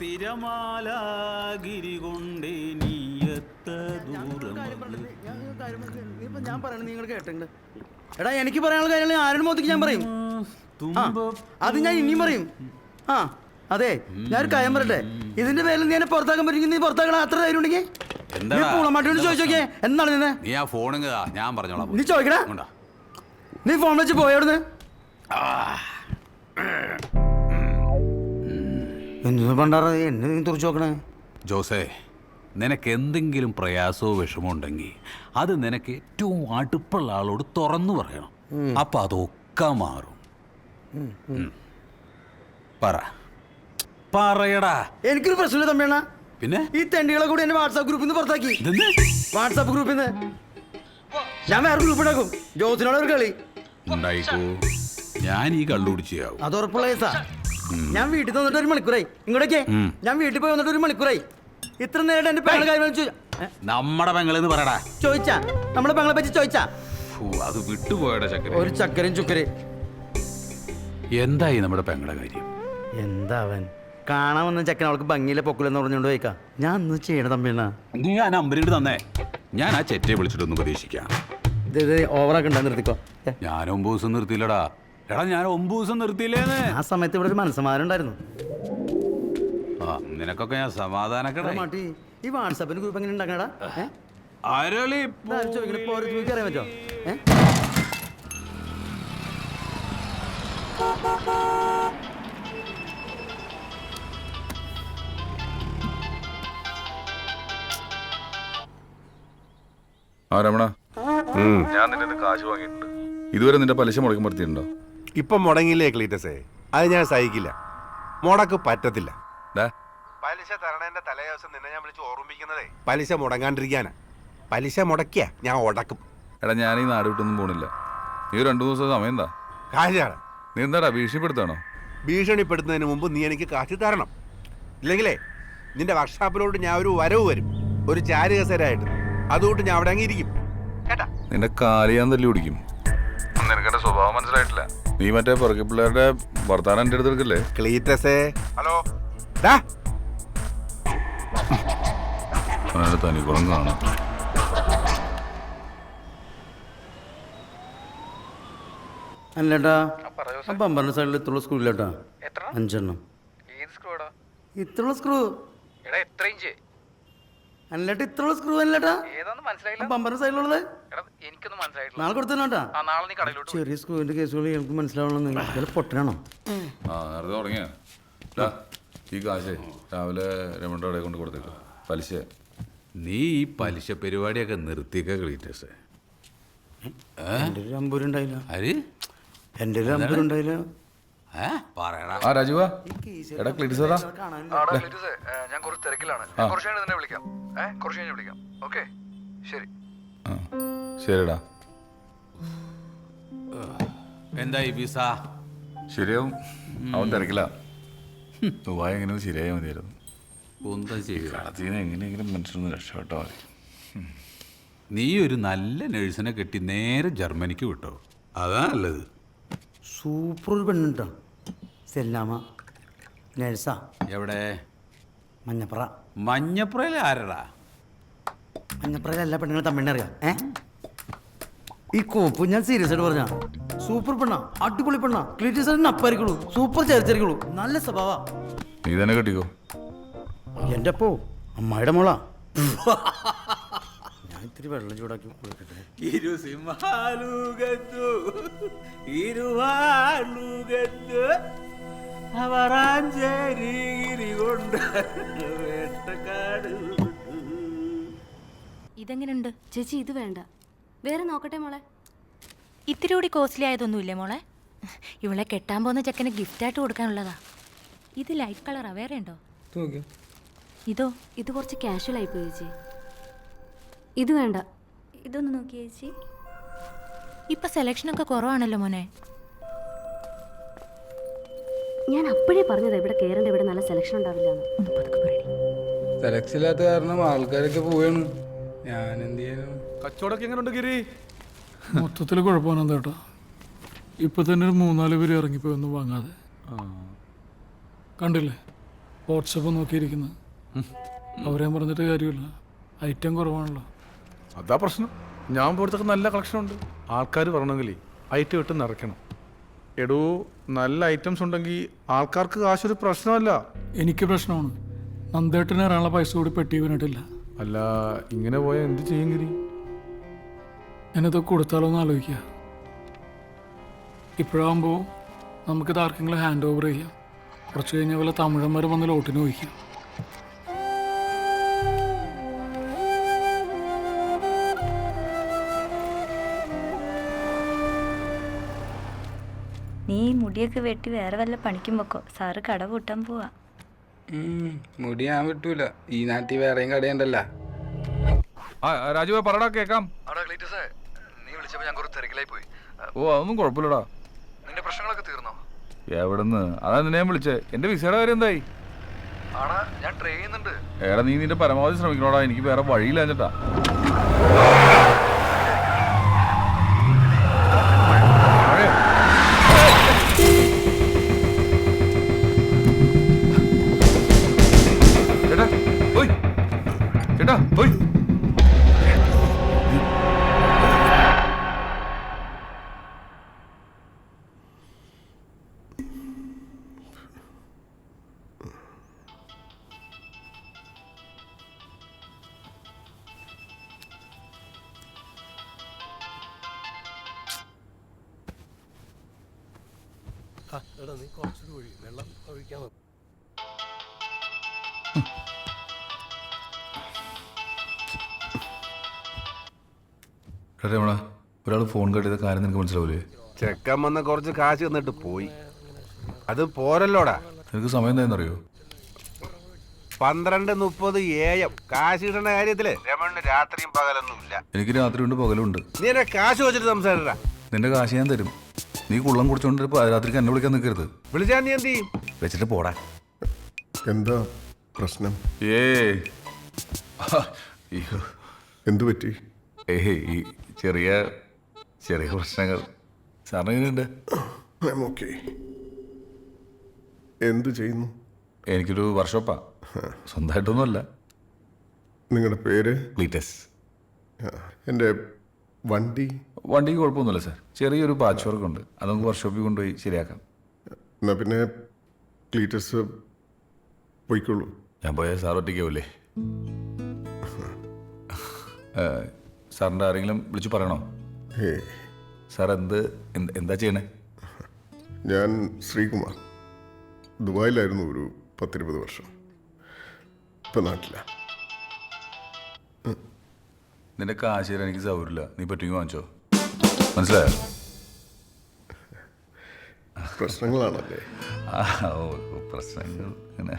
തിരമാലാഗിരി കൊണ്ടേ നീയത്ത ദൂരം. ഞാൻ പറയണത് നിങ്ങൾ കേട്ടിട്ടുണ്ട്. എടാ എനിക്ക് പറയാനുള്ള കാര്യങ്ങൾ ആരുടെ മോദിക്ക് ഞാൻ പറയും. അത് ഞാൻ ഇനിയും പറയും. ആ അതെ, ഞാനൊരു കാര്യം പറയട്ടെ. ഇതിന്റെ പേരിൽ നീ എന്നെ പുറത്താക്കാൻ പറ്റുമെങ്കിൽ നീ പുറത്താക്കണം. അത്ര ധൈര്യം ഉണ്ടെങ്കിൽ പൂളമാട്ടിയോട് ചോദിച്ചോക്കേ. എന്താണ് നിന്നെ നീ ആ ഫോൺ ഞാൻ പറഞ്ഞോളാം. നീ ചോദിക്കടാ. നീ ഫോൺ വെച്ച് പോയവിടുന്ന്. എന്ത് പണ്ടാറ എന്നെ നീ തുറച്ചു നോക്കണേ. ജോസേ, നിനക്ക് എന്തെങ്കിലും പ്രയാസമോ വിഷമോ ഉണ്ടെങ്കിൽ അത് നിനക്ക് ഏറ്റവും അടുപ്പുള്ള ആളോട് തുറന്നു പറയണം. അപ്പൊ അതൊക്കെ മാറും. പറയടാ. എനിക്കൊരു പ്രശ്നമില്ല തമ്മിയണ്ണ. പിന്നെ ഈ തെണ്ടികളെ കൂടി എന്നെ വാട്സാപ്പ് ഗ്രൂപ്പിൽ നിന്ന് പുറത്താക്കി. വാട്സാപ്പ് ഗ്രൂപ്പിൽ നിന്ന് ഞാൻ വേറെ ഗ്രൂപ്പ് ഉണ്ടാക്കും. ജോസിനോട് ഒരു കളി ഉണ്ടായിക്കോ. ഞാൻ ഈ കള്ളുപിടിച്ചാവും. അത് ഉറപ്പുള്ള കേസാ. ഞാൻ വീട്ടിൽ വന്നിട്ട് ഒരു മണിക്കൂറായി. ഇങ്ങോട്ടേക്ക് ഞാൻ വീട്ടിൽ പോയി വന്നിട്ട് ഒരു മണിക്കൂറായി. ഇത്ര നേരം എന്റെ പെങ്ങളെ കാര്യം നമ്മുടെ പെങ്ങളെന്ന് പറയടാ. ചോദിച്ചാ നമ്മളെ പെങ്ങളെ പറ്റി ചോദിച്ചാ അത് വിട്ടുപോയടാ ചക്കര. ഒരു ചക്കരയും ചുക്കര്. എന്തായി നമ്മുടെ പെങ്ങളുടെ കാര്യം? എന്താ അവൻ കാണാൻ വന്ന ചക്കൻ അവൾക്ക് ഭംഗിയിലെ പൊക്കിലെന്ന് പറഞ്ഞോണ്ട് പോയിക്കാ. ഞാൻ ഒന്ന് ചെയ്യണ തമ്മിണ്ണ. നീ ആ നമ്പറിട്ട് തന്നേ. ഞാൻ ആ ചെറ്റയെ വിളിച്ചിട്ടൊന്ന് പ്രതീക്ഷിക്കാം. ഓവറാക്കി ഉണ്ടാ നിർത്തിക്കോ. ഞാൻ 9 ദിവസം നിർത്തിയില്ലടാ. എടാ ഞാൻ 9 ദിവസം നിർത്തിയില്ലേന്ന്. ആ സമയത്ത് ഇവിടെ ഒരു മനസ്സമാനം ഉണ്ടായിരുന്നു. ആ നിനക്കൊക്കെ ഞാൻ സമാധാനക്കട. മാട്ടി ഈ വാട്സാപ്പിന് ഗ്രൂപ്പ് എങ്ങനെ ഉണ്ടാക്കണടാ? അറിയാൻ പറ്റോ? ആ രമണ, ഞാൻ നിന്റെ കാശ് വാങ്ങിയിട്ടുണ്ട്. ഇതുവരെ നിന്റെ പലിശ മുടക്കി നിർത്തിയിട്ടുണ്ടോ? ഇപ്പം മുടങ്ങിയില്ലേ ക്ലീറ്റസേ? അത് ഞാൻ സഹിക്കില്ല. മുടക്ക് പറ്റത്തില്ല. പലിശ തരണേന്റെ തലേദിവസം നിന്നെ ഞാൻ വിളിച്ച് ഓർമ്മിപ്പിക്കുന്നതേ പലിശ മുടങ്ങാണ്ടിരിക്കാനാ. പലിശ മുടക്കിയ ഞാൻ ഉടക്കും. എടാ ഞാൻ ഈ നാട് വിട്ടൊന്നും പോണില്ല. നീ 2 ദിവസം സമയം എന്താ? കാശാണ്. നീ എന്താടാ ഭീഷണിപ്പെടുത്താണോ? ഭീഷണിപ്പെടുത്തുന്നതിന് മുമ്പ് നീ എനിക്ക് കാശ് തരണം. ഇല്ലെങ്കിലേ നിന്റെ വർക്ക്ഷോപ്പിലോട്ട് ഞാൻ ഒരു വരവ് വരും, ഒരു ചാരു കസേരയായിട്ട്. അതുകൊണ്ട് ഞാൻ അവിടെ അങ്ങിരിക്കും. കേട്ടാ? നിന്റെ കാലി ഞാൻ തല്ലി പിടിക്കും. നിനക്കെന്റെ സ്വഭാവം മനസ്സിലായിട്ടില്ല. നീ മറ്റേ പുറകെ പിള്ളേരുടെ വർത്താനം എൻ്റെ അടുത്ത് എടുക്കല്ലേ? ക്ലീറ്റസേ, ഹലോ. തനിക്കുളം കാണാം. അല്ലേട്ടാ പമ്പറിന്റെ സൈഡിൽ ഇത്രയുള്ള സ്ക്രൂ ഇല്ലേട്ടാ? 5 ഇത്രയുള്ള സ്ക്രൂ അല്ലേട്ടാ? ഇത്രയുള്ള സ്ക്രൂ അല്ലേട്ടാ പമ്പറിന്റെ സൈഡിലുള്ളത്? നാളെ കൊടുത്തോട്ടാ. ചെറിയ സ്ക്രൂവിന്റെ കേസുകൾ എനിക്ക് മനസ്സിലാവണം. പൊട്ടനാണോ? നേരത്തെ തുടങ്ങിയ ഈ കാശേ രാവിലെ രമണയുടെ അവിടെ കൊണ്ട് കൊടുത്തേക്ക്. പലിശ നീ ഈ പലിശ പരിപാടിയൊക്കെ നിർത്തിയൊക്കെ ക്ലീറ്റസേ. എൻ്റെ ഒരു അമ്പൂരുണ്ടായില്ല. ആര്? എൻ്റെ ഒരു അമ്പൂരുണ്ടായില്ല. പറയടാ. ആ രാജുവാ, എടാ ക്ലീറ്റസേടാ. ഞാൻ കുറച്ച് തിരക്കിലാണ്. കുറച്ച് കഴിഞ്ഞ് നിന്നെ വിളിക്കാം. കുറച്ച് കഴിഞ്ഞ് വിളിക്കാം. ഓക്കെ, ശരി. ശരിടാ. എന്തായി വിസ? ശരിയാവും. അവൻ തിരക്കില്ല. ദുബായ് എങ്ങനെയൊന്നും ശരിയായാൽ മതിയായിരുന്നു. ഒന്നും ചെയ്യുക. കടത്തിന് എങ്ങനെയെങ്കിലും മനുഷ്യരൊന്ന് രക്ഷപ്പെട്ടാൽ മതി. നീ ഒരു നല്ല നഴ്സിനെ കെട്ടി നേരെ ജർമ്മനിക്ക് വിട്ടോ. അതാ നല്ലത്. സൂപ്പർ ഒരു പെണ്ണുണ്ടോ? സെല്ലാമ നഴ്സാ. എവിടെ? മഞ്ഞപ്പുറ. മഞ്ഞപ്പുറയിൽ ആരടാ? മഞ്ഞപ്പുറയിൽ എല്ലാ പെണ്ണുങ്ങളും തമ്മിണ്ണറിയാം. ഈ കോപ്പ് ഞാൻ സീരിയസ് ആയിട്ട് പറഞ്ഞ സൂപ്പർ പെണ്ണ, അടിപൊളി പെണ്ണ. ക്ലീറ്റസിന് അപ്പായിരിക്കുള്ളൂ. സൂപ്പർ ചേർച്ചരിക്കുള്ളൂ. നല്ല സ്വഭാവ. നീ തന്നെ കെട്ടിക്കോ. എൻ്റെ അപ്പോ അമ്മായിയുടെ മോളാ. ഞാൻ ഇത്തിരി വെള്ളം ചൂടാക്കി കൊടുക്കട്ടെ. ഇതെങ്ങനെയുണ്ട് ചേച്ചി? ഇത് വേണ്ട, വേറെ നോക്കട്ടെ മോളെ. ഇത്തിരി കൂടി കോസ്റ്റ്ലി ആയതൊന്നുമില്ലേ മോളെ? ഇവളെ കെട്ടാൻ പോകുന്ന ചെക്കന് ഗിഫ്റ്റായിട്ട് കൊടുക്കാനുള്ളതാ. ഇത് ലൈറ്റ് കളറാ, വേറെ ഉണ്ടോ? ഇതോ? ഇത് കുറച്ച് കാഷ്വൽ ആയിപ്പോയി ചേച്ചി. ഇത് വേണ്ട, ഇതൊന്ന് നോക്കിയേ ചേച്ചി. ഇപ്പൊ സെലക്ഷനൊക്കെ കുറവാണല്ലോ മോനെ. ഞാൻ അപ്പോഴേ പറഞ്ഞതാ ഇവിടെ കയറേണ്ട, ഇവിടെ നല്ല സെലക്ഷൻ ഉണ്ടാവില്ല. സെലക്ഷൻ ഇല്ലാത്ത കാരണം ആൾക്കാരൊക്കെ പോവാണ്. ഞാൻ എന്ത് ചെയ്യാനും. കച്ചവടമൊക്കെ എങ്ങനെയുണ്ട് ഗിരി? മൊത്തത്തിൽ കുഴപ്പമാണ് ചേട്ടാ. ഇപ്പൊ തന്നെ ഒരു 3-4 പേര് ഇറങ്ങിപ്പോയി ഒന്നും വാങ്ങാതെ. കണ്ടില്ലേ വാട്സപ്പ് നോക്കിയിരിക്കുന്നത്. അവരെ പറഞ്ഞിട്ട് കാര്യമില്ല, ഐറ്റം കുറവാണല്ലോ. അതാ പ്രശ്നം. ഞാൻ പോലത്തൊക്കെ നല്ല കളക്ഷൻ ഉണ്ട്. ആൾക്കാർ പറയണമെങ്കിൽ ഐറ്റം ഇട്ട് നിറയ്ക്കണം. എടോ, നല്ല ഐറ്റംസ് ഉണ്ടെങ്കിൽ ആൾക്കാർക്ക് കാശൊരു പ്രശ്നമല്ല. എനിക്ക് പ്രശ്നമാണ്. നന്ദേട്ടന് ഇറാനുള്ള പൈസ കൂടി പെട്ടി വീണിട്ടില്ല. അല്ല, ഇങ്ങനെ പോയാൽ എന്ത് ചെയ്യും ഗിരി? ഞാനിതൊക്കെ കൊടുത്താലോ എന്ന് ആലോചിക്കുക. ഇപ്പോഴാകുമ്പോൾ നമുക്കിത് ആർക്കെങ്കിലും ഹാൻഡ് ഓവർ ചെയ്യാം. കുറച്ച് കഴിഞ്ഞാൽ വല്ല തമിഴന്മാർ വന്ന് ലോട്ടിന് വഹിക്കാം. നീ മുടിയൊക്കെ വെട്ടി വേറെ വല്ല പണിക്കും വെക്കോ, സാറ് കട പൂട്ടാൻ പോവാ. മുടി ഞാൻ വിട്ടൂല, ഈ നാട്ടിൽ വേറെയും കടയുണ്ടല്ലോ. രാജുവ പറടാ, കേക്കാം. ആടാ ക്ലീറ്റസേ, നീ വിളിച്ചപ്പോൾ ഞാൻ കുറച്ച് തിരക്കിലായി പോയി. ഓ, അതൊന്നും കുഴപ്പമില്ലടാ. നിന്റെ പ്രശ്നങ്ങളൊക്കെ തീർന്നോ? എവിടെന്ന്? അതാ നിന്നെ ഞാൻ വിളിച്ചേ. എന്റെ വിസയുടെ കാര്യം എന്തായി? ആടാ, ഞാൻ ട്രൈ ചെയ്യുന്നുണ്ട്. ഏടാ, നീ നിന്റെ പരമാവധി ശ്രമിക്കണോടാ. എനിക്ക് വേറെ വഴിയില്ല ചേട്ടാ. ചേട്ടാ, ഓയ് ചേട്ടാ, ഓയ്. ഒരാൾ ഫോൺ കട്ട് ചെയ്ത കാര്യം നിനക്ക് മനസ്സിലാവൂലേ? ചെക്കൻ വന്ന കുറച്ച് കാശ് തന്നിട്ട് പോയി. അത് പോരല്ലോടാ. നിനക്ക് സമയം എന്താണെന്നറിയോ? 12:30 AM. കാശ് കിട്ടുന്ന കാര്യത്തില് രമണിന് രാത്രിയും പകലൊന്നും ഇല്ല. എനിക്ക് രാത്രിയുണ്ട് പകലുണ്ട്. നീ എന്നെ കാശ് വെച്ചിട്ട് സംസാരിടാ. നിന്റെ കാശ് ഞാൻ തരും. നീ കുള്ളം കുടിച്ചോണ്ട് രാത്രിക്ക് എന്നെ വിളിക്കാൻ നിൽക്കരുത്. വിളിച്ചാ നീ എന്ത് ചെയ്യും? വെച്ചിട്ട് പോടാ. എന്താ പ്രശ്നം? അയ്യോ, എന്തു പറ്റി? ഈ ചെറിയ ചെറിയ പ്രശ്നങ്ങൾ. സാറിന് എങ്ങനെയുണ്ട്? ഓക്കെ. എന്തു ചെയ്യുന്നു? എനിക്കൊരു വർക്ക്ഷോപ്പാ. സ്വന്തമായിട്ടൊന്നുമല്ല. നിങ്ങളുടെ പേര്? ക്ലീറ്റസ്. എൻ്റെ വണ്ടിക്ക് കുഴപ്പമൊന്നുമില്ല സാർ. ചെറിയൊരു പാച്ച് വർക്ക് ഉണ്ട്. അത് നമുക്ക് വർക്ക്ഷോപ്പിൽ കൊണ്ടുപോയി ശരിയാക്കാം. എന്നാ പിന്നെ ക്ലീറ്റസ് പോയിക്കോളൂ. ഞാൻ പോയാൽ സാർ ഒറ്റയ്ക്കാവൂലേ? സാറിൻ്റെ ആരെങ്കിലും വിളിച്ച് പറയണോ? സാർ എന്താ ചെയ്യണേ? ഞാൻ ശ്രീകുമാർ. ദുബായിലായിരുന്നു ഒരു 10-20 വർഷം. ഇപ്പം നാട്ടില. നിന്റെ കാശ് തരാൻ എനിക്ക് സൗകര്യമില്ല. നീ പറ്റുമെങ്കിൽ വാങ്ങിച്ചോ. മനസ്സിലായോ? പ്രശ്നങ്ങളാണല്ലേ? പ്രശ്നങ്ങൾ അങ്ങനെ